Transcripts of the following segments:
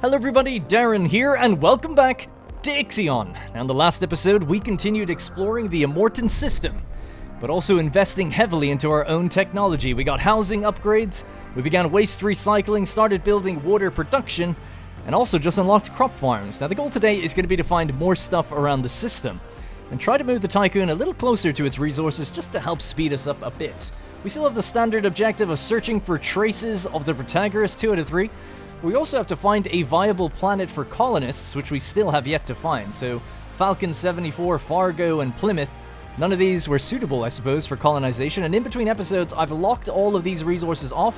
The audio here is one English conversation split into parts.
Hello everybody, Darren here, and welcome back to IXION. Now in the last episode, we continued exploring the Immortan system, but also investing heavily into our own technology. We got housing upgrades, we began waste recycling, started building water production, and also just unlocked crop farms. Now the goal today is going to be to find more stuff around the system, and try to move the Tycoon a little closer to its resources just to help speed us up a bit. We still have the standard objective of searching for traces of the Protagoras 2 out of 3, we also have to find a viable planet for colonists, which we still have yet to find. So, Falcon 74, Fargo, and Plymouth, none of these were suitable, I suppose, for colonization. And in between episodes, I've locked all of these resources off,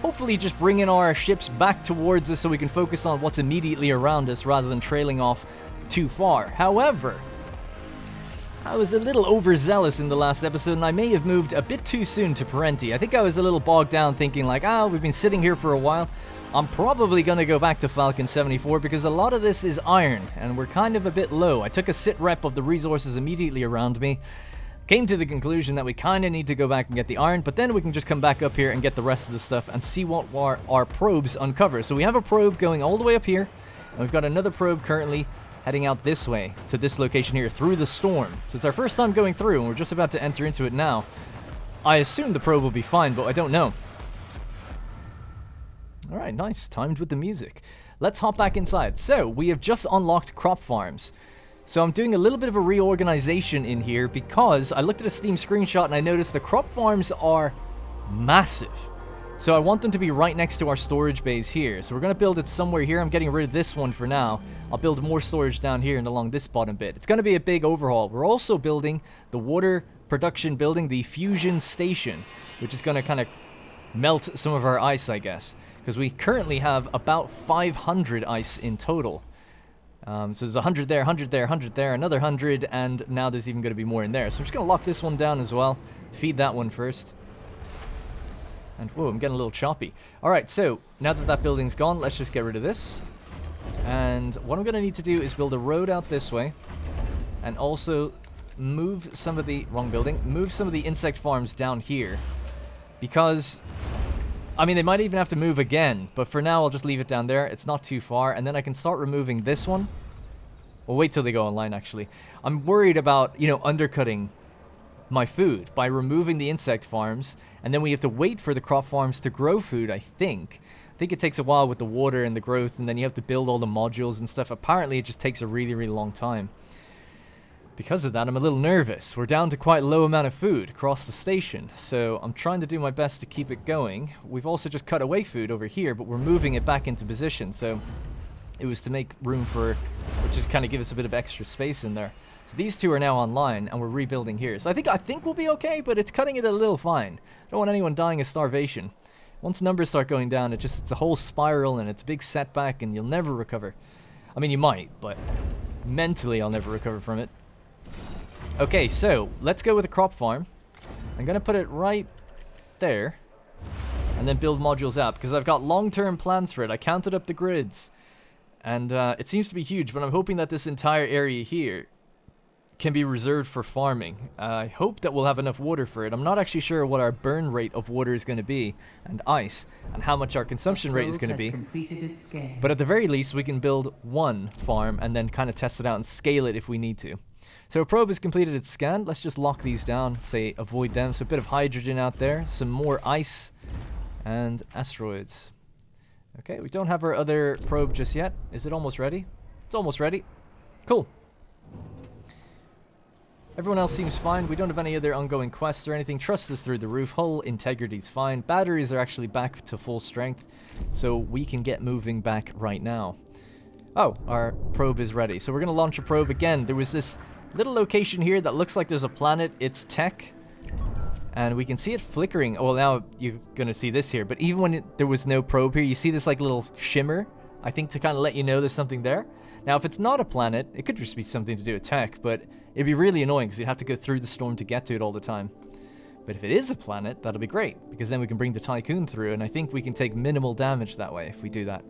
hopefully just bringing our ships back towards us so we can focus on what's immediately around us rather than trailing off too far. However, I was a little overzealous in the last episode, and I may have moved a bit too soon to Parenti. I think I was a little bogged down thinking like, we've been sitting here for a while. I'm probably going to go back to Falcon 74 because a lot of this is iron, and we're kind of a bit low. I took a sit rep of the resources immediately around me, came to the conclusion that we kind of need to go back and get the iron, but then we can just come back up here and get the rest of the stuff and see what our probes uncover. So we have a probe going all the way up here, and we've got another probe currently heading out this way to this location here through the storm. So it's our first time going through, and we're just about to enter into it now. I assume the probe will be fine, but I don't know. Alright, nice. Timed with the music. Let's hop back inside. So, we have just unlocked crop farms. So I'm doing a little bit of a reorganization in here because I looked at a Steam screenshot and I noticed the crop farms are massive. So I want them to be right next to our storage bays here. So we're going to build it somewhere here. I'm getting rid of this one for now. I'll build more storage down here and along this bottom bit. It's going to be a big overhaul. We're also building the water production building, the fusion station, which is going to kind of melt some of our ice, I guess. Because we currently have about 500 ice in total. So there's 100 there, 100 there, 100 there, another 100, and now there's even going to be more in there. So I'm just going to lock this one down as well. Feed that one first. And, whoa, I'm getting a little choppy. Alright, so, now that that building's gone, let's just get rid of this. And what I'm going to need to do is build a road out this way. And also move some of the... wrong building. Move some of the insect farms down here. Because... I mean, they might even have to move again, but for now, I'll just leave it down there. It's not too far, and then I can start removing this one. We'll wait till they go online, actually. I'm worried about, undercutting my food by removing the insect farms, and then we have to wait for the crop farms to grow food, I think. I think it takes a while with the water and the growth, and then you have to build all the modules and stuff. Apparently, it just takes a really, really long time. Because of that, I'm a little nervous. We're down to quite a low amount of food across the station, so I'm trying to do my best to keep it going. We've also just cut away food over here, but we're moving it back into position, so it was to make room for, or just kind of give us a bit of extra space in there. So these two are now online, and we're rebuilding here. So I think we'll be okay, but it's cutting it a little fine. I don't want anyone dying of starvation. Once numbers start going down, it's a whole spiral, and it's a big setback, and you'll never recover. I mean, you might, but mentally I'll never recover from it. Okay, so let's go with a crop farm. I'm going to put it right there and then build modules out because I've got long-term plans for it. I counted up the grids and it seems to be huge, but I'm hoping that this entire area here can be reserved for farming. I hope that we'll have enough water for it. I'm not actually sure what our burn rate of water is going to be and ice and how much our consumption rate is going to be. But at the very least, we can build one farm and then kind of test it out and scale it if we need to. So a probe has completed its scan. Let's just lock these down, say avoid them. So a bit of hydrogen out there, some more ice, and asteroids. Okay, we don't have our other probe just yet. Is it almost ready? It's almost ready. Cool. Everyone else seems fine. We don't have any other ongoing quests or anything. Trust is through the roof. Hull integrity's fine. Batteries are actually back to full strength, so we can get moving back right now. Oh, our probe is ready. So we're going to launch a probe again. There was this little location here that looks like there's a planet. It's tech. And we can see it flickering. Well, now you're going to see this here. But even when there was no probe here, you see this like little shimmer. I think to kind of let you know there's something there. Now, if it's not a planet, it could just be something to do with tech. But it'd be really annoying because you'd have to go through the storm to get to it all the time. But if it is a planet, that'll be great. Because then we can bring the Tycoon through. And I think we can take minimal damage that way if we do that.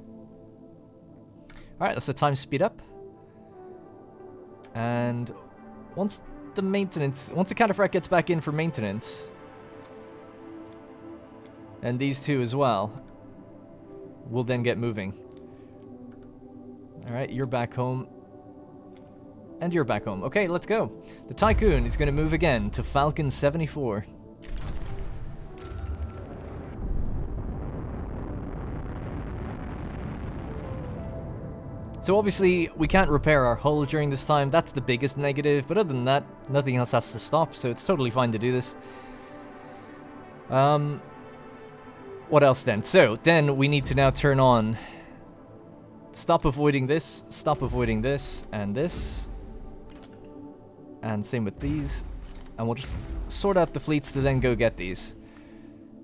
Alright, let's let time speed up. And once the cataphract gets back in for maintenance, and these two as well, we'll then get moving. Alright, you're back home. And you're back home. Okay, let's go. The Tycoon is going to move again to Falcon 74. So obviously, we can't repair our hull during this time. That's the biggest negative. But other than that, nothing else has to stop. So it's totally fine to do this. What else then? So, then we need to now turn on... Stop avoiding this, and this. And same with these. And we'll just sort out the fleets to then go get these.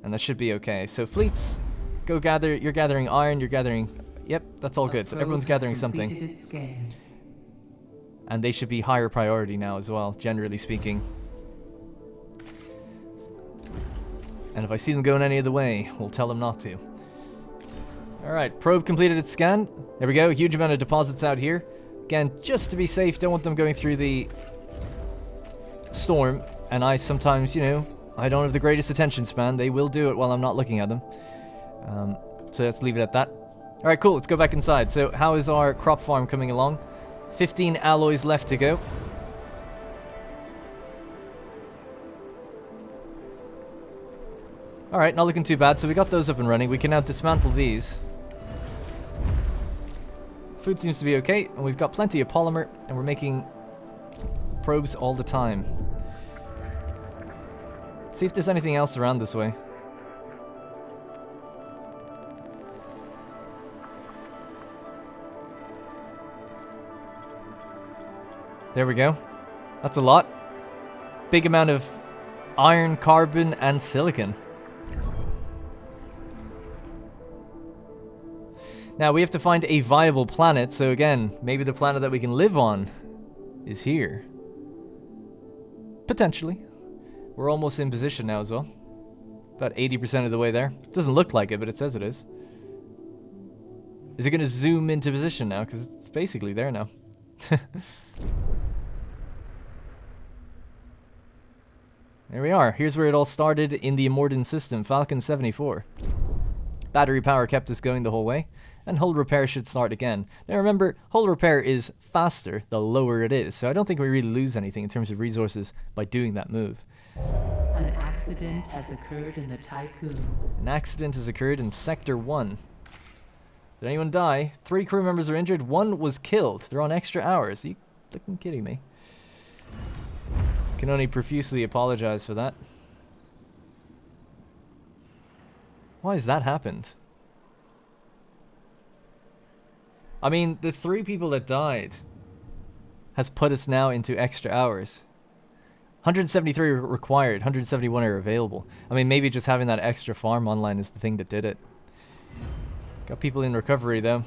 And that should be okay. So fleets, go gather. You're gathering iron, you're gathering... Yep, that's all good. So everyone's gathering something. And they should be higher priority now as well, generally speaking. And if I see them going any other way, we'll tell them not to. Alright, probe completed its scan. There we go, huge amount of deposits out here. Again, just to be safe, don't want them going through the storm. And I sometimes, you know, I don't have the greatest attention span. They will do it while I'm not looking at them. So let's leave it at that. Alright, cool, let's go back inside. So how is our crop farm coming along? 15 alloys left to go. Alright, not looking too bad. So we got those up and running. We can now dismantle these. Food seems to be okay, and we've got plenty of polymer, and we're making probes all the time. Let's see if there's anything else around this way. There we go. That's a lot. Big amount of iron, carbon, and silicon. Now, we have to find a viable planet, so again, maybe the planet that we can live on is here. Potentially. We're almost in position now as well. About 80% of the way there. Doesn't look like it, but it says it is. Is it going to zoom into position now? Because it's basically there now. There we are. Here's where it all started in the Immortan system, Falcon 74. Battery power kept us going the whole way, and hull repair should start again. Now remember, hull repair is faster the lower it is, so I don't think we really lose anything in terms of resources by doing that move. An accident has occurred in the Tycoon. An accident has occurred in Sector 1. Did anyone die? 3 crew members are injured, 1 was killed. They're on extra hours. Are you fucking kidding me? Can only profusely apologize for that. Why has that happened? I mean, the 3 people that died has put us now into extra hours. 173 required, 171 are available. I mean, maybe just having that extra farm online is the thing that did it. Got people in recovery, though.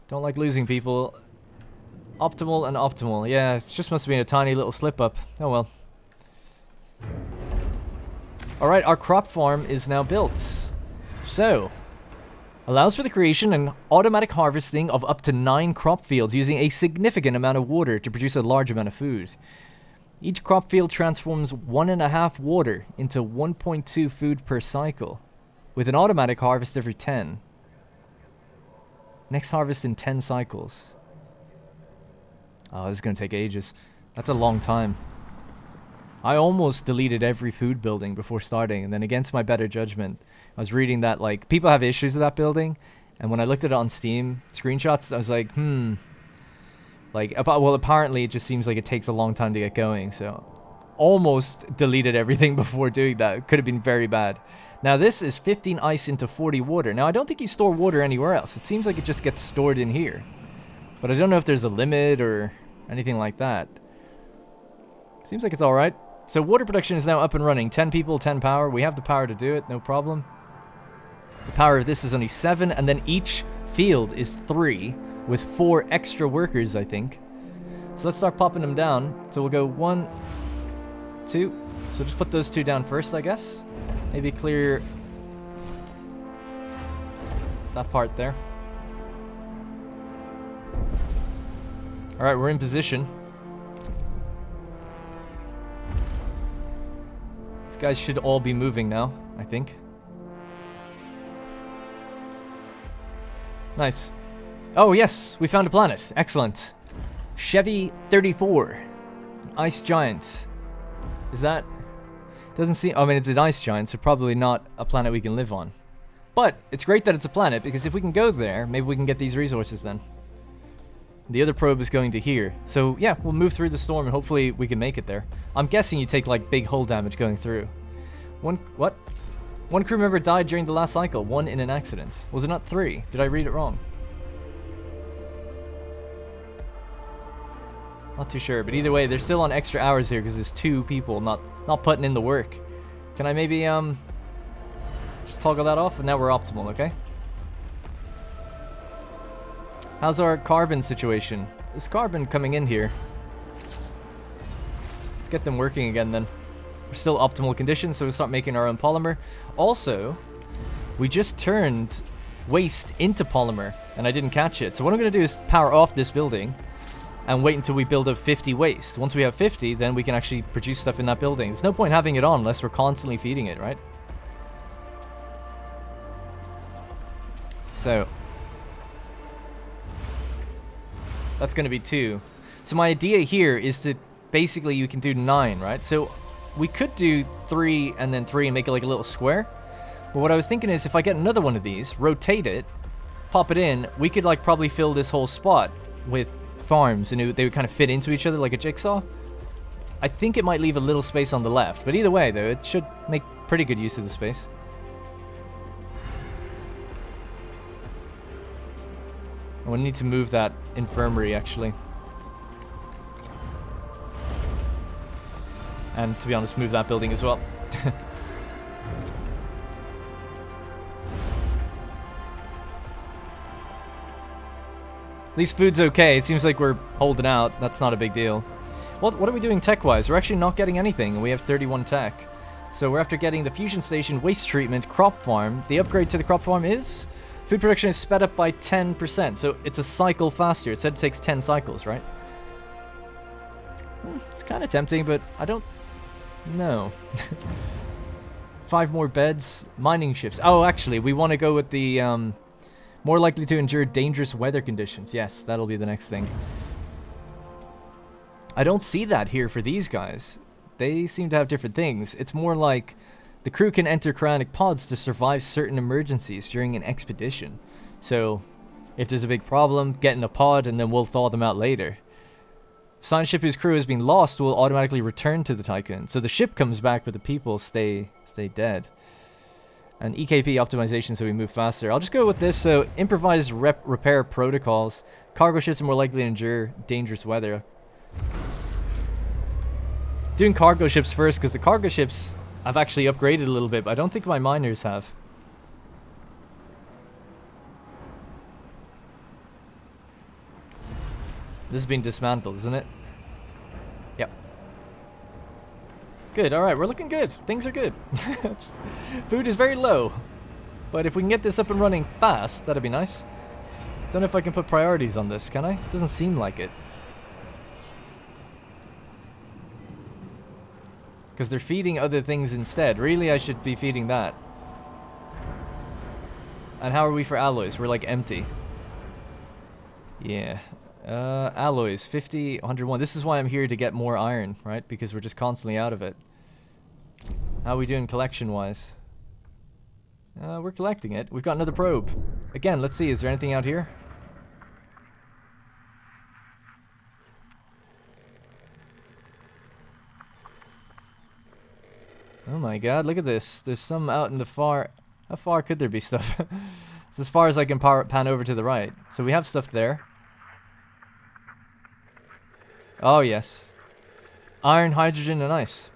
Don't like losing people. Optimal and optimal. Yeah, it just must have been a tiny little slip-up. Oh well. Alright, our crop farm is now built. So, allows for the creation and automatic harvesting of up to 9 crop fields using a significant amount of water to produce a large amount of food. Each crop field transforms 1.5 water into 1.2 food per cycle, with an automatic harvest every 10. Next harvest in 10 cycles. Oh, this is going to take ages. That's a long time. I almost deleted every food building before starting, and then against my better judgment, I was reading that, like, people have issues with that building, and when I looked at it on Steam, screenshots, I was like, Like, well, apparently it just seems like it takes a long time to get going, so almost deleted everything before doing that. It could have been very bad. Now, this is 15 ice into 40 water. Now, I don't think you store water anywhere else. It seems like it just gets stored in here. But I don't know if there's a limit or anything like that. Seems like it's alright. So water production is now up and running. 10 people, 10 power. We have the power to do it, no problem. The power of this is only 7, and then each field is 3, with 4 extra workers, I think. So let's start popping them down. So we'll go 1, 2. So just put those 2 down first, I guess. Maybe clear that part there. Alright, we're in position. These guys should all be moving now, I think. Nice. Oh yes, we found a planet. Excellent. Chevy 34. Ice giant. Is that... Doesn't seem... I mean, it's an ice giant, so probably not a planet we can live on. But it's great that it's a planet, because if we can go there, maybe we can get these resources then. The other probe is going to here. So yeah, we'll move through the storm and hopefully we can make it there. I'm guessing you take like big hull damage going through. One crew member died during the last cycle. 1 in an accident. Was it not 3? Did I read it wrong? Not too sure, but either way, they're still on extra hours here because there's 2 people not putting in the work. Can I maybe just toggle that off? And now we're optimal, okay? How's our carbon situation? There's carbon coming in here. Let's get them working again then. We're still optimal conditions, so we'll start making our own polymer. Also, we just turned waste into polymer, and I didn't catch it. So what I'm going to do is power off this building and wait until we build up 50 waste. Once we have 50, then we can actually produce stuff in that building. There's no point having it on unless we're constantly feeding it, right? So that's going to be 2. So my idea here is that basically you can do 9, right? So we could do 3 and then 3 and make it like a little square. But what I was thinking is if I get another one of these, rotate it, pop it in, we could like probably fill this whole spot with farms and they would kind of fit into each other like a jigsaw. I think it might leave a little space on the left, but either way though, it should make pretty good use of the space. I would need to move that infirmary actually. And to be honest, move that building as well. At least food's okay. It seems like we're holding out. That's not a big deal. What are we doing tech-wise? We're actually not getting anything, and we have 31 tech. So we're after getting the fusion station, waste treatment, crop farm. The upgrade to the crop farm is... Food production is sped up by 10%, so it's a cycle faster. It said it takes 10 cycles, right? It's kind of tempting, but I don't know. 5 more beds. Mining ships. Oh, actually, we want to go with the... more likely to endure dangerous weather conditions. Yes, that'll be the next thing. I don't see that here for these guys. They seem to have different things. It's more like the crew can enter cryonic pods to survive certain emergencies during an expedition. So, if there's a big problem, get in a pod and then we'll thaw them out later. Science ship whose crew has been lost will automatically return to the Tycoon. So the ship comes back, but the people stay dead. And EKP optimization so we move faster. I'll just go with this. So improvised repair protocols. Cargo ships are more likely to endure dangerous weather. Doing cargo ships first because the cargo ships I've actually upgraded a little bit, but I don't think my miners have. This is being dismantled, isn't it? Yep. Good, alright, we're looking good. Things are good. Food is very low. But if we can get this up and running fast, that'd be nice. Don't know if I can put priorities on this, can I? Doesn't seem like it. Because they're feeding other things instead. Really, I should be feeding that. And how are we for alloys? We're like empty. Yeah. Alloys, 50, 101. This is why I'm here to get more iron, right? Because we're just constantly out of it. How are we doing collection-wise? We're collecting it. We've got another probe. Again, let's see. Is there anything out here? Oh my god, look at this. There's some out in the far... How far could there be stuff? It's as far as I can pan over to the right. So we have stuff there. Oh, yes. Iron, hydrogen, and ice.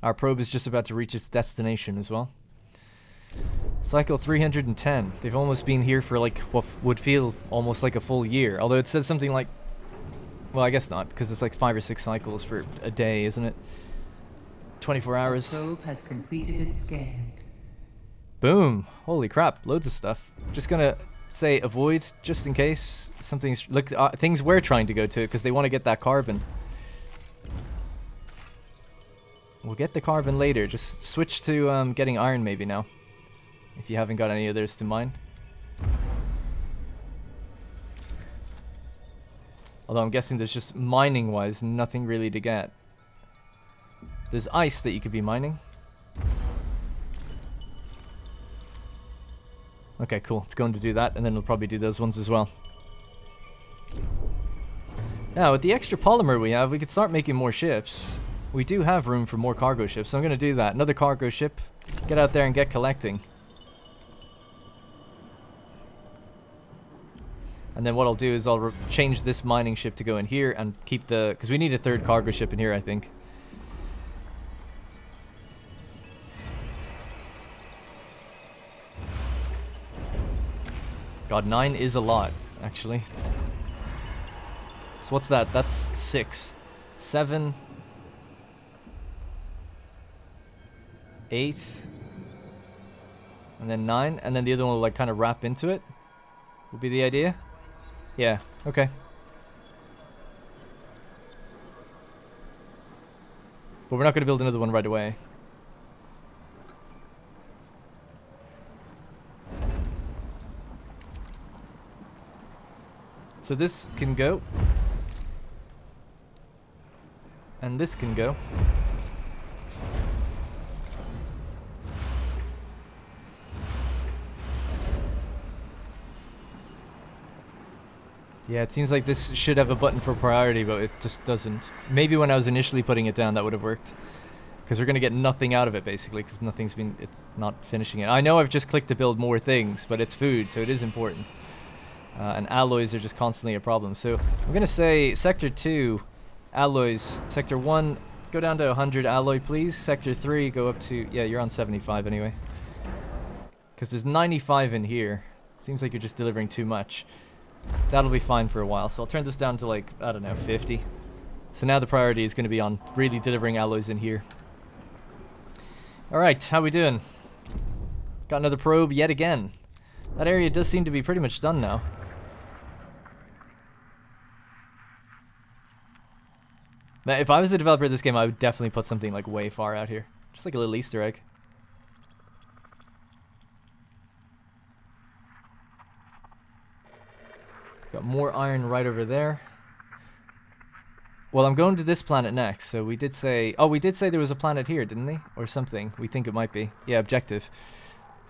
Our probe is just about to reach its destination as well. Cycle 310. They've almost been here for like what would feel almost like a full year. Although it says something like... Well, I guess not, because it's like 5 or 6 cycles for a day, isn't it? 24 hours. The probe has completed its scan. Boom. Holy crap. Loads of stuff. Just gonna say avoid, just in case something's... Look, things we're trying to go to, because they want to get that carbon. We'll get the carbon later. Just switch to getting iron maybe now. if you haven't got any others to mine. Although I'm guessing there's just mining-wise nothing really to get. There's ice that you could be mining. Okay, cool. It's going to do that, and then it'll probably do those ones as well. Now, with the extra polymer we have, we could start making more ships. We do have room for more cargo ships, so I'm going to do that. Another cargo ship. Get out there and get collecting. And then what I'll do is I'll change this mining ship to go in here and keep the... because we need a third cargo ship in here, I think. God, 9 is a lot, actually. So what's that? That's 6. 7. 8. And then 9. And then the other one will like kind of wrap into it. Would be the idea. Yeah, okay. But we're not going to build another one right away. So this can go. And this can go. Yeah, it seems like this should have a button for priority, but it just doesn't. Maybe when I was initially putting it down, that would have worked. Because we're going to get nothing out of it, basically, because it's not finishing it. I know I've just clicked to build more things, but it's food, so it is important. And alloys are just constantly a problem. So I'm going to say Sector 2, alloys. Sector 1, go down to 100 alloy, please. Sector 3, go up to... yeah, you're on 75 anyway. Because there's 95 in here. Seems like you're just delivering too much. That'll be fine for a while, so I'll turn this down to like, I don't know, 50. So now the priority is going to be on really delivering alloys in here. Alright, how we doing? Got another probe yet again. That area does seem to be pretty much done now. Now, if I was the developer of this game, I would definitely put something like way far out here. Just like a little Easter egg. Got more iron right over there. Well, I'm going to this planet next, so we did say... oh, we did say there was a planet here, didn't we? Or something. We think it might be. Yeah, objective.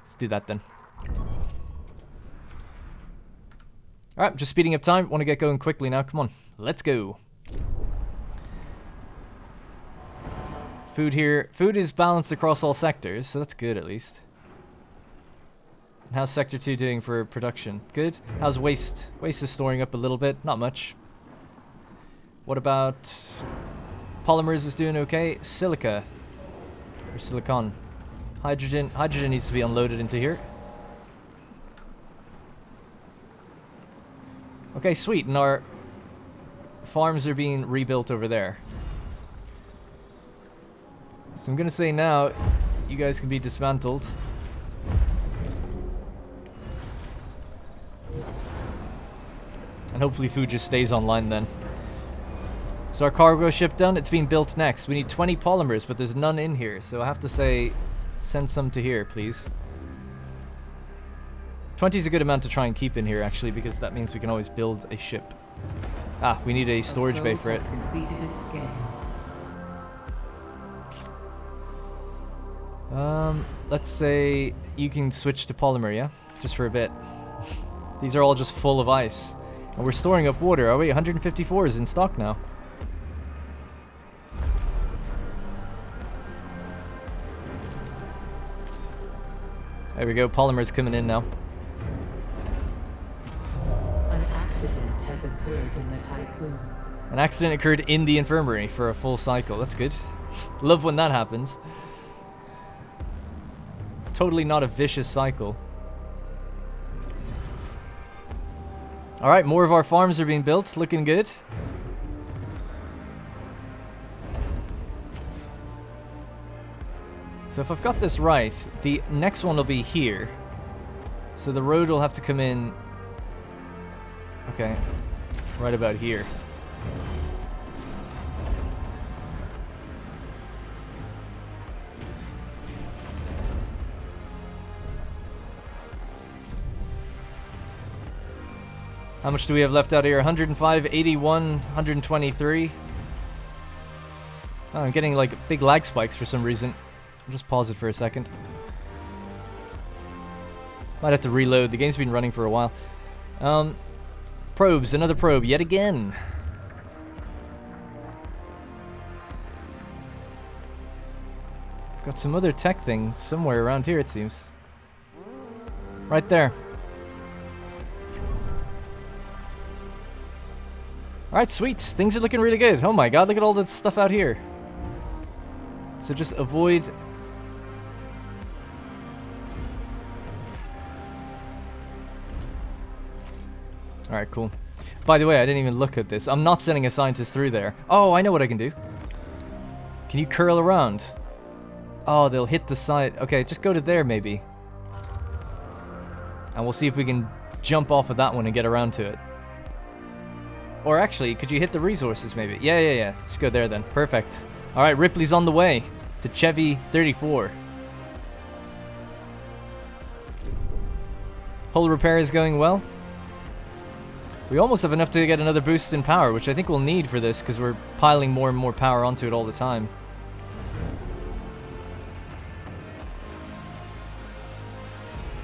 Let's do that then. Alright, just speeding up time. Want to get going quickly now. Come on. Let's go. Food here. Food is balanced across all sectors, so that's good at least. How's Sector 2 doing for production? Good. How's waste? Waste is storing up a little bit. Not much. What about... polymers is doing okay. Silica. Or silicon. Hydrogen. Hydrogen needs to be unloaded into here. Okay, sweet. And our farms are being rebuilt over there. So I'm going to say now, you guys can be dismantled. And hopefully food just stays online then. So our cargo ship done. It's being built next. We need 20 polymers, but there's none in here. So I have to say, send some to here, please. 20 is a good amount to try and keep in here, actually, because that means we can always build a ship. Ah, we need a storage bay for it. Completed its scan. Let's say you can switch to polymer, yeah? Just for a bit. These are all just full of ice. And we're storing up water, are we? 154 is in stock now. There we go, polymer's coming in now. An accident has occurred in the tycoon. An accident occurred in the infirmary for a full cycle. That's good. Love when that happens. Totally not a vicious cycle. Alright, more of our farms are being built. Looking good. So if I've got this right, the next one will be here. So the road will have to come in... okay. Right about here. How much do we have left out here? 105, 81, 123. Oh, I'm getting like big lag spikes for some reason. I'll just pause it for a second. Might have to reload. The game's been running for a while. Probes, another probe, yet again. Got some other tech thing somewhere around here, it seems. Right there. Alright, sweet. Things are looking really good. Oh my god, look at all this stuff out here. So just avoid... Alright, cool. By the way, I didn't even look at this. I'm not sending a scientist through there. Oh, I know what I can do. Can you curl around? Oh, they'll hit the side. Okay, just go to there, maybe. And we'll see if we can jump off of that one and get around to it. Or actually, could you hit the resources, maybe? Yeah. Let's go there, then. Perfect. Alright, Ripley's on the way to Chevy 34. Hull repair is going well. We almost have enough to get another boost in power, which I think we'll need for this, because we're piling more and more power onto it all the time.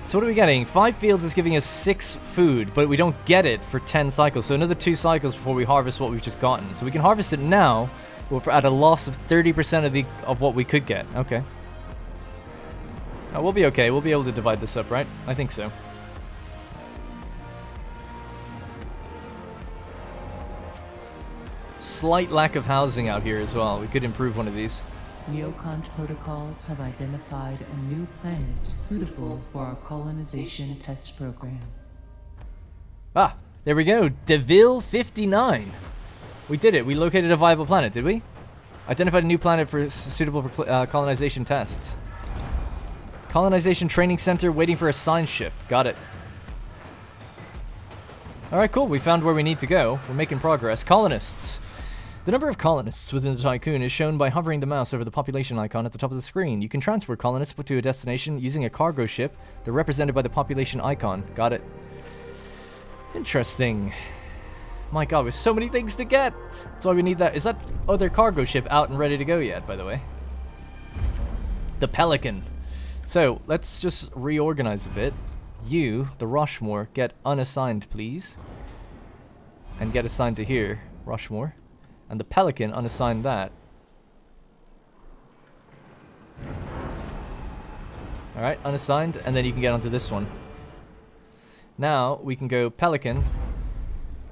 So what are we getting? 5 fields is giving us 6 food, but we don't get it for 10 cycles. So another 2 cycles before we harvest what we've just gotten. So we can harvest it now, but at a loss of 30% of what we could get. Okay. We'll be okay. We'll be able to divide this up, right? I think so. Slight lack of housing out here as well. We could improve one of these. Neocont protocols have identified a new planet suitable for our colonization test program. Ah, there we go. DeVille 59. We did it. We located a viable planet, did we? Identified a new planet suitable for colonization tests. Colonization training center waiting for a science ship. Got it. Alright, cool. We found where we need to go. We're making progress. Colonists. The number of colonists within the Tycoon is shown by hovering the mouse over the population icon at the top of the screen. You can transport colonists to a destination using a cargo ship. They're represented by the population icon. Got it. Interesting. My god, with so many things to get. That's why we need that. Is that other cargo ship out and ready to go yet, by the way? The Pelican. So, let's just reorganize a bit. You, the Rushmore, get unassigned, please. And get assigned to here, Rushmore. And the Pelican, unassign that. Alright, unassigned, and then you can get onto this one. Now, we can go Pelican,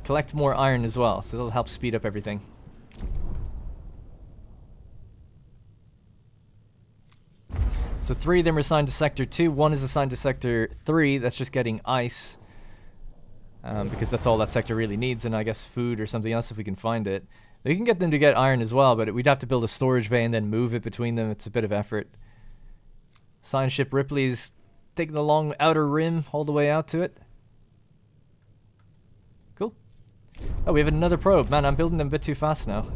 collect more iron as well, so that'll help speed up everything. So 3 of them are assigned to Sector 2, 1 is assigned to Sector 3, that's just getting ice. Because that's all that sector really needs, and I guess food or something else if we can find it. We can get them to get iron as well, but we'd have to build a storage bay and then move it between them. It's a bit of effort. Science ship Ripley's taking the long outer rim all the way out to it. Cool. Oh, we have another probe. Man, I'm building them a bit too fast now.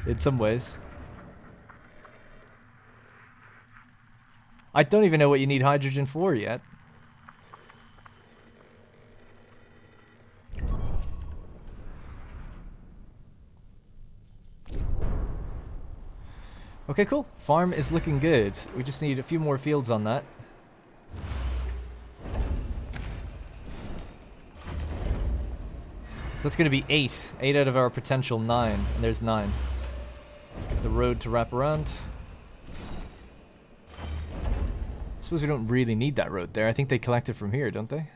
In some ways. I don't even know what you need hydrogen for yet. Okay, cool. Farm is looking good. We just need a few more fields on that. So that's going to be 8. 8 out of our potential 9. And there's 9. The road to wrap around. I suppose we don't really need that road there. I think they collect it from here, don't they?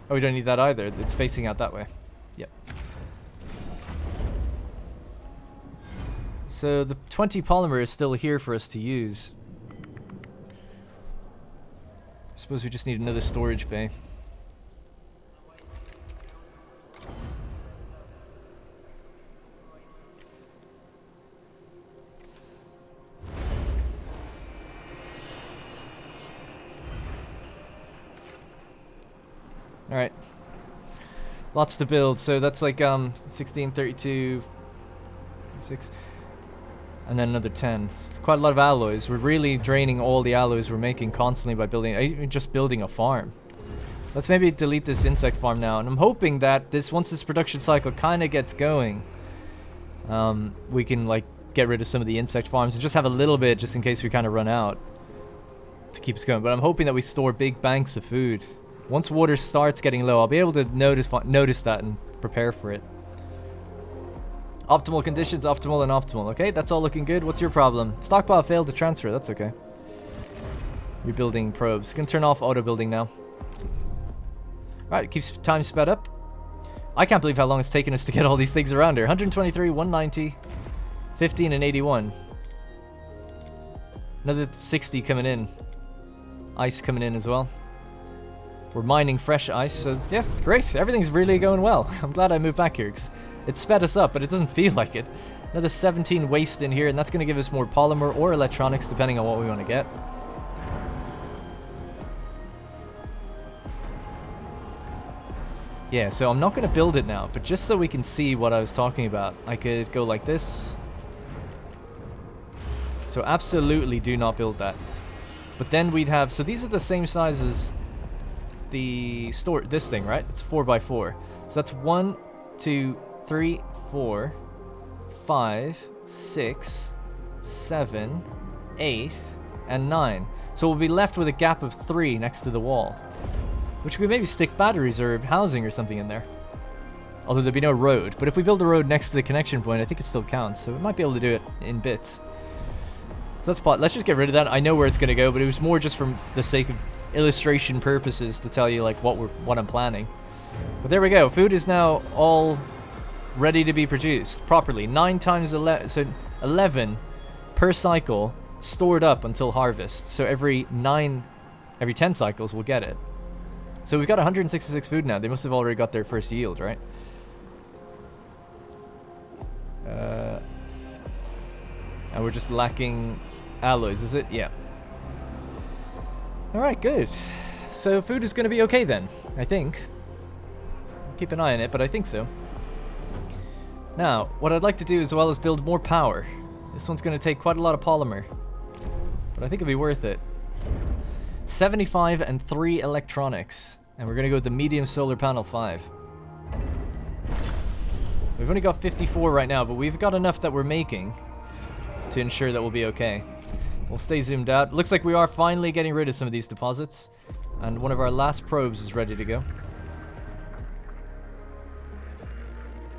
Oh, we don't need that either. It's facing out that way. Yep. So the 20 polymer is still here for us to use. I suppose we just need another storage bay. Alright. Lots to build, so that's like 16, 32, 6. And then another 10. It's quite a lot of alloys. We're really draining all the alloys we're making constantly by building, just building a farm. Let's maybe delete this insect farm now. And I'm hoping that once this production cycle kind of gets going, we can like get rid of some of the insect farms and just have a little bit just in case we kind of run out to keep us going. But I'm hoping that we store big banks of food. Once water starts getting low, I'll be able to notice that and prepare for it. Optimal conditions, optimal and optimal. Okay, that's all looking good. What's your problem? Stockpile failed to transfer. That's okay. Rebuilding probes. Gonna turn off auto building now. Alright, keeps time sped up. I can't believe how long it's taken us to get all these things around here. 123, 190, 15 and 81. Another 60 coming in. Ice coming in as well. We're mining fresh ice, so yeah, it's great. Everything's really going well. I'm glad I moved back here, because it sped us up, but it doesn't feel like it. Another 17 waste in here, and that's going to give us more polymer or electronics, depending on what we want to get. Yeah, so I'm not going to build it now, but just so we can see what I was talking about, I could go like this. So absolutely do not build that. But then we'd have, so these are the same size as the this thing, right? It's 4x4. So that's 1, 2, 3, 4, 5, 6, 7, 8, and 9. So we'll be left with a gap of 3 next to the wall. Which we could maybe stick batteries or housing or something in there. Although there'd be no road. But if we build a road next to the connection point, I think it still counts. So we might be able to do it in bits. So let's just get rid of that. I know where it's going to go, but it was more just for the sake of illustration purposes to tell you like what I'm planning. But there we go. Food is now all ready to be produced properly. 9 times 11, so 11 per cycle stored up until harvest. So every 10 cycles we'll get it. So we've got 166 food now. They must have already got their first yield, right? And we're just lacking alloys, is it? Yeah. Alright, good. So food is going to be okay then, I think. Keep an eye on it, but I think so. Now, what I'd like to do as well is build more power. This one's going to take quite a lot of polymer. But I think it'll be worth it. 75 and 3 electronics. And we're going to go with the medium solar panel 5. We've only got 54 right now, but we've got enough that we're making to ensure that we'll be okay. We'll stay zoomed out. Looks like we are finally getting rid of some of these deposits. And one of our last probes is ready to go.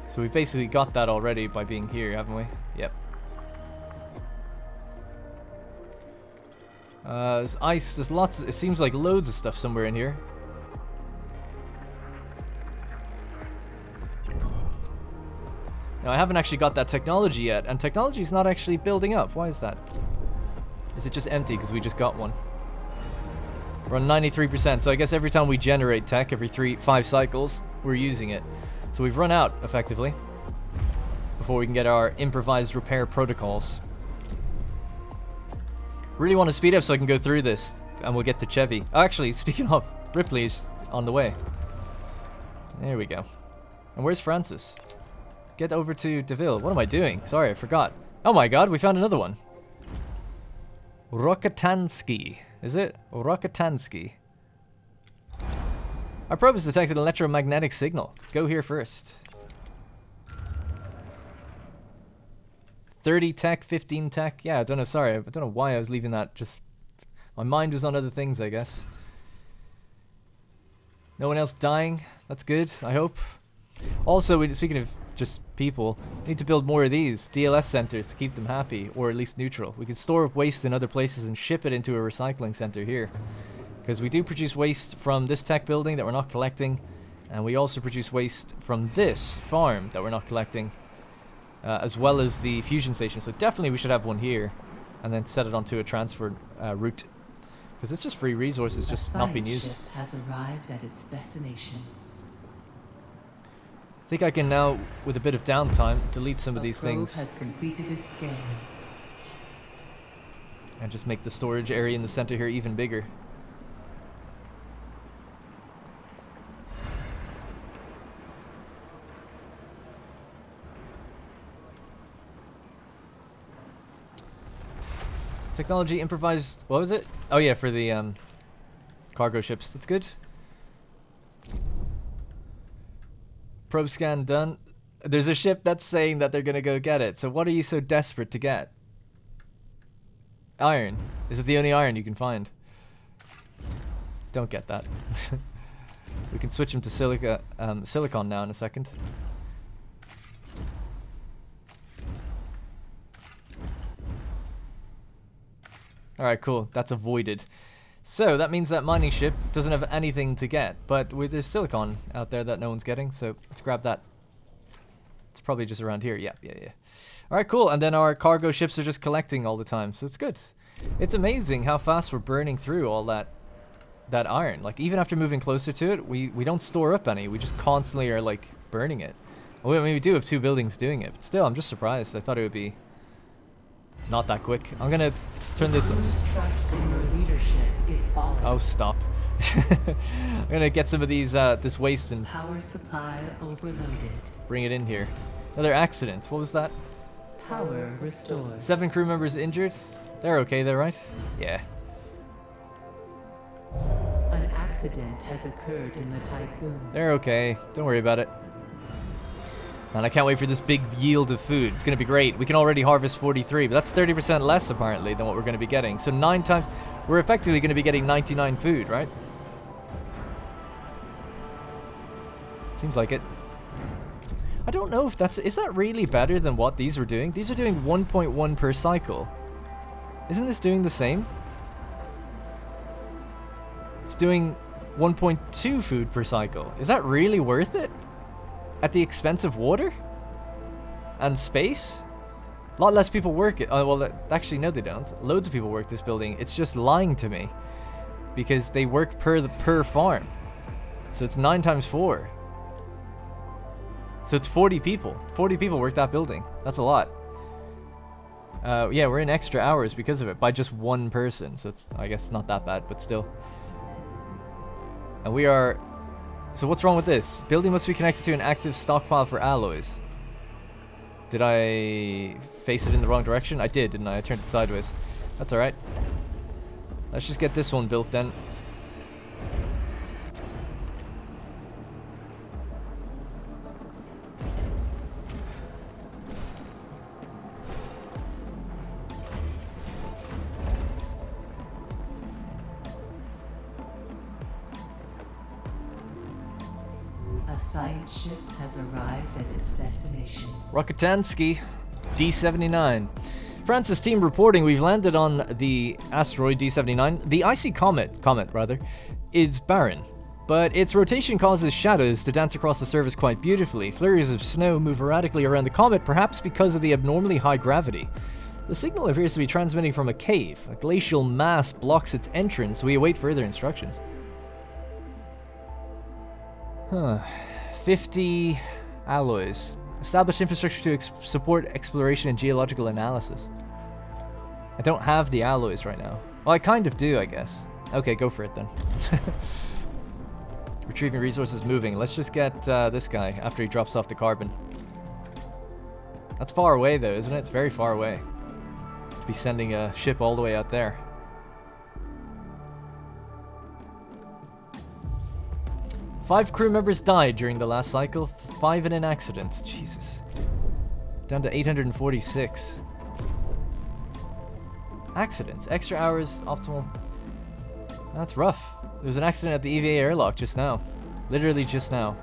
So we've basically got that already by being here, haven't we? Yep. There's ice. There's lots. It seems like loads of stuff somewhere in here. Now I haven't actually got that technology yet, and technology is not actually building up. Why is that? Is it just empty because we just got one? We're on 93%, so I guess every time we generate tech, every 5 cycles, we're using it. So we've run out, effectively, before we can get our improvised repair protocols. Really want to speed up so I can go through this, and we'll get to Chevy. Oh, actually, speaking of, Ripley is on the way. There we go. And where's Francis? Get over to DeVille. What am I doing? Sorry, I forgot. Oh my god, we found another one. Rokitansky. Is it? Rokitansky. Our probe has detected an electromagnetic signal. Go here first. 30 tech, 15 tech. Yeah, I don't know. Sorry, I don't know why I was leaving that. Just my mind was on other things, I guess. No one else dying. That's good, I hope. Also, speaking of just people, we need to build more of these DLS centers to keep them happy, or at least neutral. We can store waste in other places and ship it into a recycling center here. Because we do produce waste from this tech building that we're not collecting, and we also produce waste from this farm that we're not collecting, as well as the fusion station. So definitely we should have one here, and then set it onto a transfer route. Because it's just free resources just not being used. Ship has arrived at its destination. I think I can now, with a bit of downtime, delete some of these things. Has completed its scan. And just make the storage area in the center here even bigger. Technology improvised. What was it? Oh yeah, for the cargo ships. That's good. Probe scan done. There's a ship that's saying that they're gonna go get it. So what are you so desperate to get? Iron. Is it the only iron you can find? Don't get that. We can switch them to silicon now in a second. Alright, cool. That's avoided. So, that means that mining ship doesn't have anything to get. But there's silicon out there that no one's getting, so let's grab that. It's probably just around here. Yeah. Alright, cool. And then our cargo ships are just collecting all the time, so it's good. It's amazing how fast we're burning through all that iron. Like, even after moving closer to it, we don't store up any. We just constantly are, like, burning it. I mean, we do have 2 buildings doing it, but still, I'm just surprised. I thought it would be not that quick. I'm gonna turn this... Trust in your leadership is falling. Oh, stop. I'm gonna get some of these, this waste and... Power supply overloaded. Bring it in here. Another accident. What was that? Power restored. 7 crew members injured. They're okay, they're right? Yeah. An accident has occurred in the Tycoon. They're okay. Don't worry about it. Man, I can't wait for this big yield of food. It's going to be great. We can already harvest 43, but that's 30% less, apparently, than what we're going to be getting. So 9 times... We're effectively going to be getting 99 food, right? Seems like it. I don't know if that's... Is that really better than what these were doing? These are doing 1.1 per cycle. Isn't this doing the same? It's doing 1.2 food per cycle. Is that really worth it? At the expense of water? And space? A lot less people work it. Oh, well, actually, no, they don't. Loads of people work this building. It's just lying to me. Because they work per farm. So it's 9 times 4. So it's 40 people. 40 people work that building. That's a lot. Yeah, we're in extra hours because of it. By just 1 person. So it's, I guess, not that bad, but still. And we are... So what's wrong with this? Building must be connected to an active stockpile for alloys. Did I face it in the wrong direction? I did, didn't I? I turned it sideways. That's alright. Let's just get this one built then. Science ship has arrived at its destination. Rokitansky, D79. Francis team reporting we've landed on the asteroid D79. The icy comet is barren, but its rotation causes shadows to dance across the surface quite beautifully. Flurries of snow move erratically around the comet, perhaps because of the abnormally high gravity. The signal appears to be transmitting from a cave. A glacial mass blocks its entrance. We await further instructions. Huh. 50 alloys. Establish infrastructure to support exploration and geological analysis. I don't have the alloys right now. Well, I kind of do, I guess. Okay, go for it then. Retrieving resources moving. Let's just get this guy after he drops off the carbon. That's far away though, isn't it? It's very far away. To be sending a ship all the way out there. 5 crew members died during the last cycle, 5 in an accident. Jesus. Down to 846. Accidents. Extra hours, optimal. That's rough. There was an accident at the EVA airlock just now. Literally just now.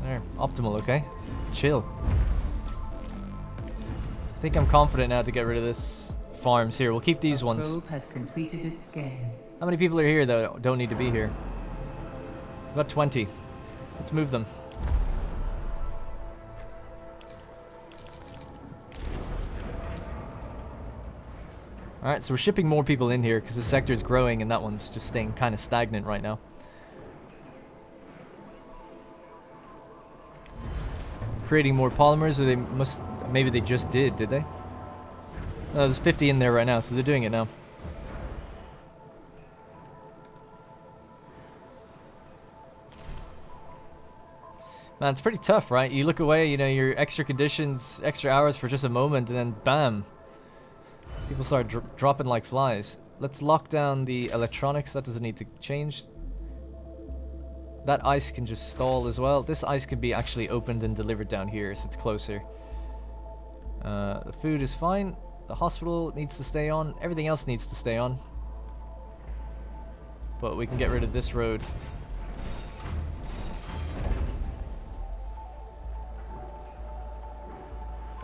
There. Optimal, okay? Chill. I think I'm confident now to get rid of this. Farms here. We'll keep these ones. Probe has completed its scan. How many people are here that don't need to be here? About 20. Let's move them. Alright, so we're shipping more people in here because the sector is growing and that one's just staying kind of stagnant right now. Creating more polymers, or they must... Maybe they just did they? Oh, there's 50 in there right now, so they're doing it now. Man, it's pretty tough, right? You look away, you know, your extra conditions, extra hours for just a moment, and then bam. People start dropping like flies. Let's lock down the electronics. That doesn't need to change. That ice can just stall as well. This ice can be actually opened and delivered down here, so it's closer. The food is fine. The hospital needs to stay on. Everything else needs to stay on. But we can get rid of this road.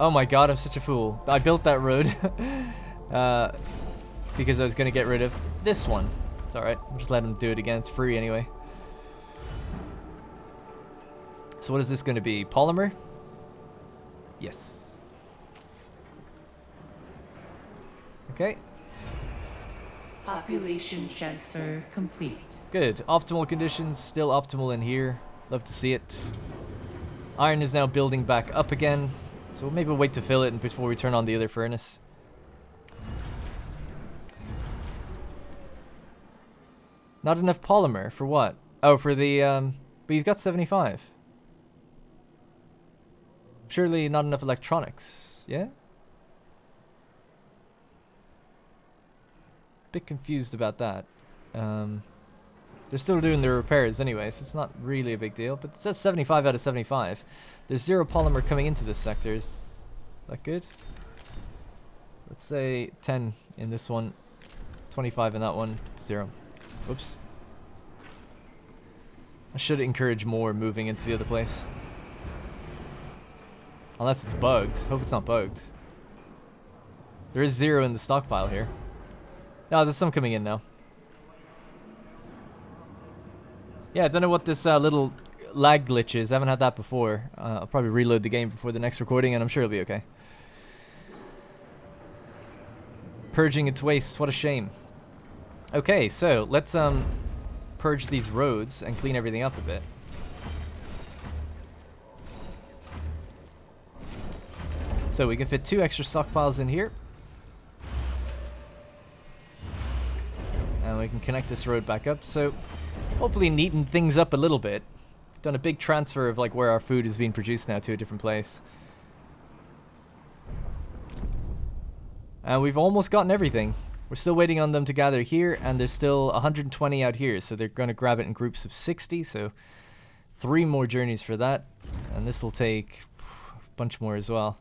Oh my god, I'm such a fool. I built that road because I was going to get rid of this one. It's alright. We'll just let him do it again. It's free anyway. So what is this going to be? Polymer? Yes. Okay. Population transfer complete. Good. Optimal conditions. Still optimal in here. Love to see it. Iron is now building back up again. So maybe we'll wait to fill it before we turn on the other furnace. Not enough polymer. For what? Oh, for the... but you've got 75. Surely not enough electronics. Yeah? Bit confused about that. They're still doing their repairs anyway, so it's not really a big deal. But it says 75 out of 75. There's 0 polymer coming into this sector. Is that good? Let's say 10 in this one, 25 in that one, 0. Oops. I should encourage more moving into the other place. Unless it's bugged. Hope it's not bugged. There is 0 in the stockpile here. No, there's some coming in now. Yeah, I don't know what this little lag glitch is. I haven't had that before. I'll probably reload the game before the next recording, and I'm sure it'll be okay. Purging its waste. What a shame. Okay, so let's purge these roads and clean everything up a bit. So we can fit 2 extra stockpiles in here. And we can connect this road back up. So hopefully neaten things up a little bit. Done a big transfer of like where our food is being produced now to a different place. And we've almost gotten everything. We're still waiting on them to gather here, and there's still 120 out here, so they're going to grab it in groups of 60, so 3 more journeys for that. And this will take a bunch more as well.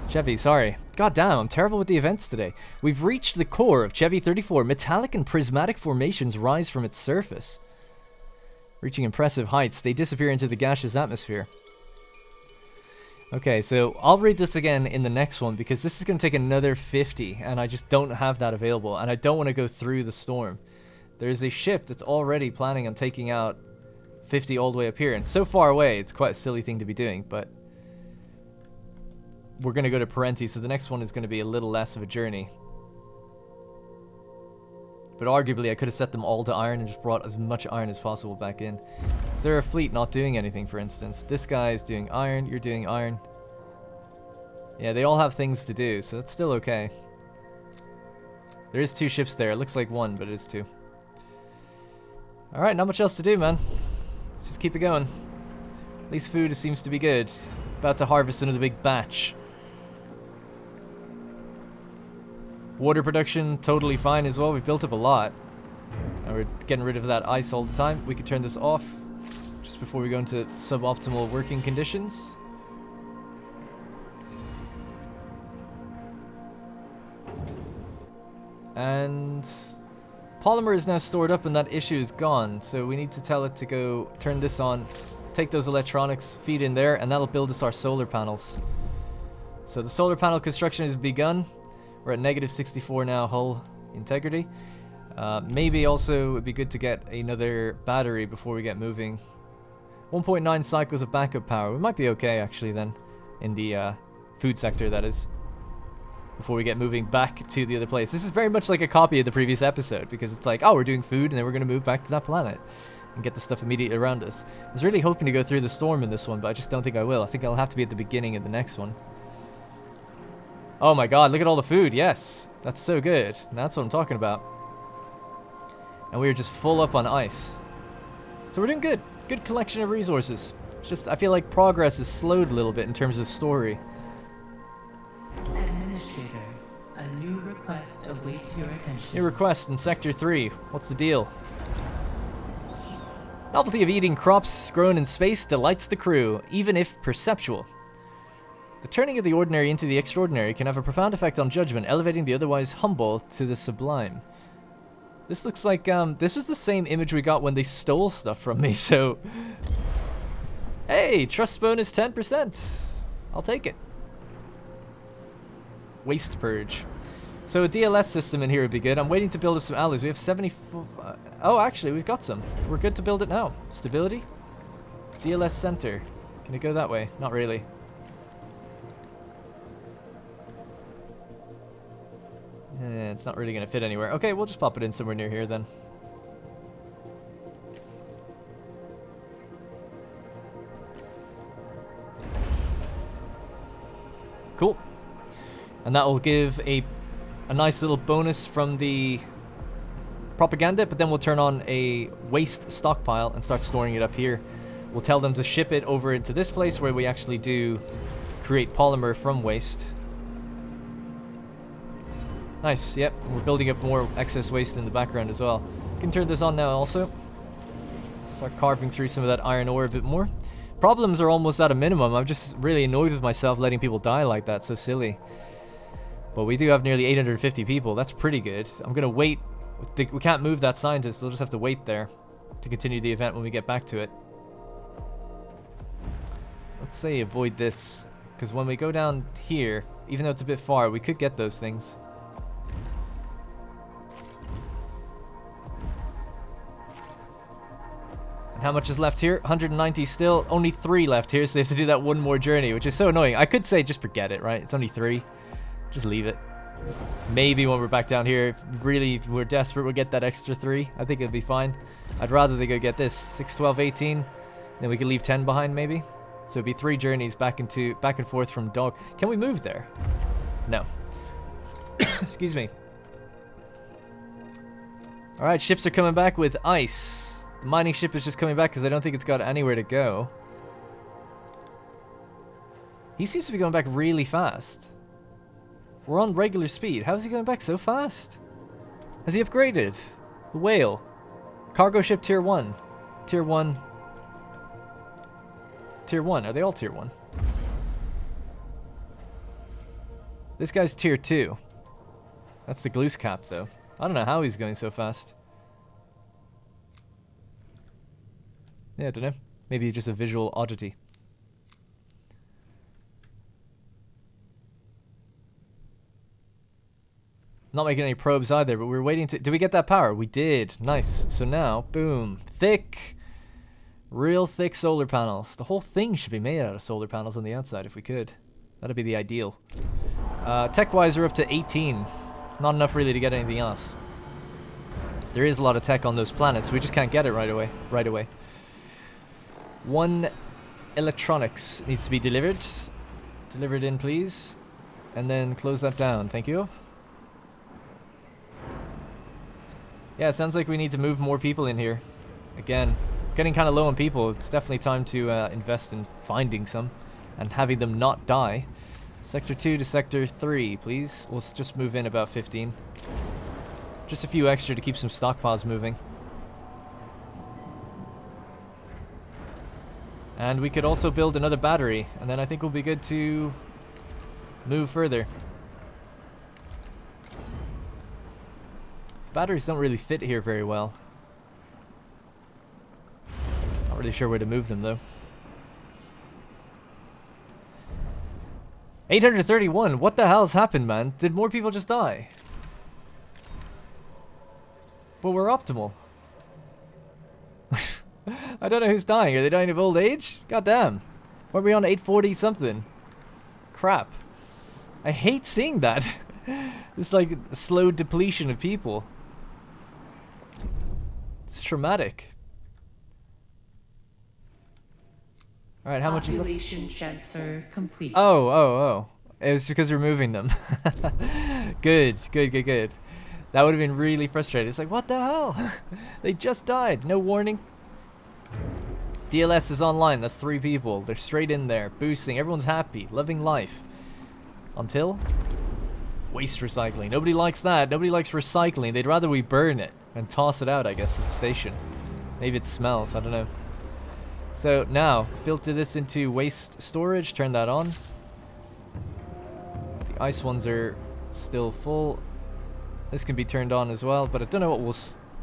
Chevy, sorry. God damn, I'm terrible with the events today. We've reached the core of Chevy 34. Metallic and prismatic formations rise from its surface. Reaching impressive heights, they disappear into the gaseous atmosphere. Okay, so I'll read this again in the next one because this is going to take another 50 and I just don't have that available and I don't want to go through the storm. There's a ship that's already planning on taking out 50 all the way up here and it's so far away it's quite a silly thing to be doing, but we're going to go to Parenti, so the next one is going to be a little less of a journey. But arguably I could have set them all to iron and just brought as much iron as possible back in. Is there a fleet not doing anything, for instance? This guy is doing iron, you're doing iron. Yeah, they all have things to do, so that's still okay. There is 2 ships there. It looks like 1, but it is 2. Alright, not much else to do, man. Let's just keep it going. At least food seems to be good. About to harvest another big batch. Water production, totally fine as well. We've built up a lot. And we're getting rid of that ice all the time. We could turn this off just before we go into suboptimal working conditions. And polymer is now stored up and that issue is gone. So we need to tell it to go turn this on, take those electronics, feed in there, and that'll build us our solar panels. So the solar panel construction has begun. We're at negative 64 now, hull integrity. Maybe also it would be good to get another battery before we get moving. 1.9 cycles of backup power. We might be okay actually then, in the food sector that is, before we get moving back to the other place. This is very much like a copy of the previous episode because it's like, oh, we're doing food and then we're going to move back to that planet and get the stuff immediately around us. I was really hoping to go through the storm in this one, but I just don't think I will. I think I'll have to be at the beginning of the next one. Oh my god, look at all the food. Yes, that's so good. That's what I'm talking about. And we are just full up on ice. So we're doing good. Good collection of resources. It's just, I feel like progress is slowed a little bit in terms of story. Administrator, a new request awaits your attention. New request in Sector 3. What's the deal? Novelty of eating crops grown in space delights the crew, even if perceptual. The turning of the ordinary into the extraordinary can have a profound effect on judgment, elevating the otherwise humble to the sublime. This looks like, this was the same image we got when they stole stuff from me, so... Hey, trust bonus 10%. I'll take it. Waste purge. So a DLS system in here would be good. I'm waiting to build up some alloys. We have 74... oh, actually, we've got some. We're good to build it now. Stability. DLS center. Can it go that way? Not really. It's not really going to fit anywhere. Okay, we'll just pop it in somewhere near here then. Cool. And that will give a nice little bonus from the propaganda, but then we'll turn on a waste stockpile and start storing it up here. We'll tell them to ship it over into this place where we actually do create polymer from waste. Nice, yep. We're building up more excess waste in the background as well. Can turn this on now also. Start carving through some of that iron ore a bit more. Problems are almost at a minimum. I'm just really annoyed with myself letting people die like that. So silly. But we do have nearly 850 people. That's pretty good. I'm going to wait. We can't move that scientist. They'll just have to wait there to continue the event when we get back to it. Let's say avoid this. Because when we go down here, even though it's a bit far, we could get those things. And how much is left here? 190 still. Only 3 left here, so they have to do that one more journey, which is so annoying. I could say just forget it, right? It's only 3. Just leave it. Maybe when we're back down here, if really we're desperate, we'll get that extra 3. I think it'll be fine. I'd rather they go get this. 6, 12, 18. Then we could leave 10 behind, maybe. So it'd be 3 journeys back and forth from Dog. Can we move there? No. Excuse me. Alright, ships are coming back with ice. The mining ship is just coming back because I don't think it's got anywhere to go. He seems to be going back really fast. We're on regular speed. How is he going back so fast? Has he upgraded? The whale. Cargo ship tier 1. Tier 1. Tier 1. Are they all tier 1? This guy's tier 2. That's the Gloose Cap, though. I don't know how he's going so fast. Yeah, I don't know. Maybe just a visual oddity. Not making any probes either, but we're waiting to... Did we get that power? We did. Nice. So now, boom. Thick. Real thick solar panels. The whole thing should be made out of solar panels on the outside if we could. That'd be the ideal. Tech-wise, we're up to 18. Not enough really to get anything else. There is a lot of tech on those planets. We just can't get it right away. 1 electronics needs to be delivered. Delivered in, please. And then close that down. Thank you. Yeah, it sounds like we need to move more people in here. Again, getting kind of low on people. It's definitely time to invest in finding some and having them not die. Sector 2 to Sector 3, please. We'll just move in about 15. Just a few extra to keep some stockpiles moving. And we could also build another battery, and then I think we'll be good to move further. Batteries don't really fit here very well. Not really sure where to move them, though. 831. What the hell's happened, man? Did more people just die? But we're optimal. I don't know who's dying. Are they dying of old age? God damn. Weren't we on 840 something? Crap. I hate seeing that. It's like a slow depletion of people. It's traumatic. Alright, how much is left? Population transfer complete. Oh. It was because we're moving them. Good. That would have been really frustrating. It's like, what the hell? They just died. No warning. DLS is online. That's 3 people. They're straight in there, boosting. Everyone's happy, living life. Until waste recycling. Nobody likes that. Nobody likes recycling. They'd rather we burn it and toss it out, I guess, at the station. Maybe it smells. I don't know. So now, filter this into waste storage. Turn that on. The ice ones are still full. This can be turned on as well, but I don't know what we'll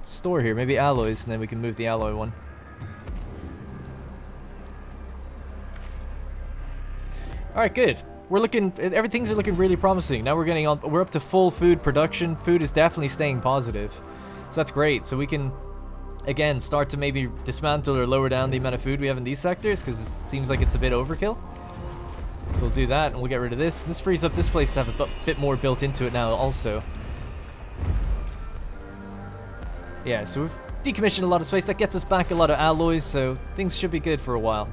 store here. Maybe alloys, and then we can move the alloy one. Alright, good. We're looking, everything's looking really promising. Now we're up to full food production. Food is definitely staying positive. So that's great. So we can, again, start to maybe dismantle or lower down the amount of food we have in these sectors, because it seems like it's a bit overkill. So we'll do that, and we'll get rid of this. This frees up this place to have a bit more built into it now also. Yeah, so we've decommissioned a lot of space. That gets us back a lot of alloys, so things should be good for a while.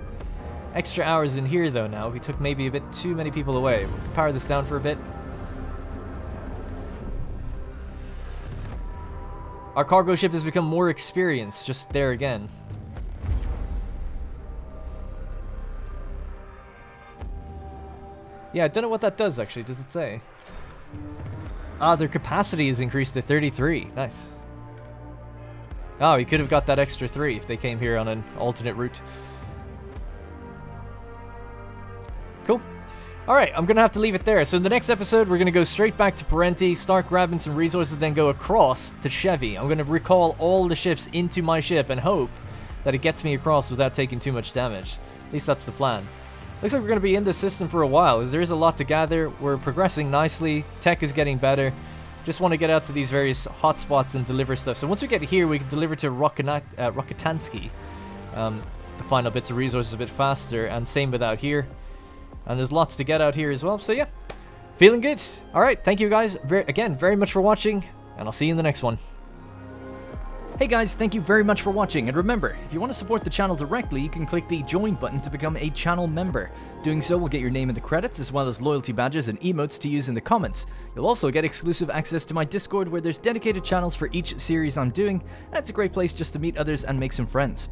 Extra hours in here, though, now. We took maybe a bit too many people away. We'll power this down for a bit. Our cargo ship has become more experienced, just there again. Yeah, I don't know what that does, actually. Does it say? Ah, their capacity is increased to 33. Nice. Oh, you could have got that extra 3 if they came here on an alternate route. Cool. Alright, I'm going to have to leave it there. So in the next episode, we're going to go straight back to Parenti, start grabbing some resources, then go across to Chevy. I'm going to recall all the ships into my ship and hope that it gets me across without taking too much damage. At least that's the plan. Looks like we're going to be in this system for a while, as there is a lot to gather. We're progressing nicely. Tech is getting better. Just want to get out to these various hotspots and deliver stuff. So once we get here, we can deliver to Rokitansky. The final bits of resources a bit faster, and same with out here. And there's lots to get out here as well. So yeah, feeling good. All right, thank you guys again very much for watching, and I'll see you in the next one. Hey guys, thank you very much for watching, and remember, if you want to support the channel directly, you can click the join button to become a channel member. Doing so will get your name in the credits, as well as loyalty badges and emotes to use in the comments. You'll also get exclusive access to my Discord, where there's dedicated channels for each series I'm doing, and it's a great place just to meet others and make some friends.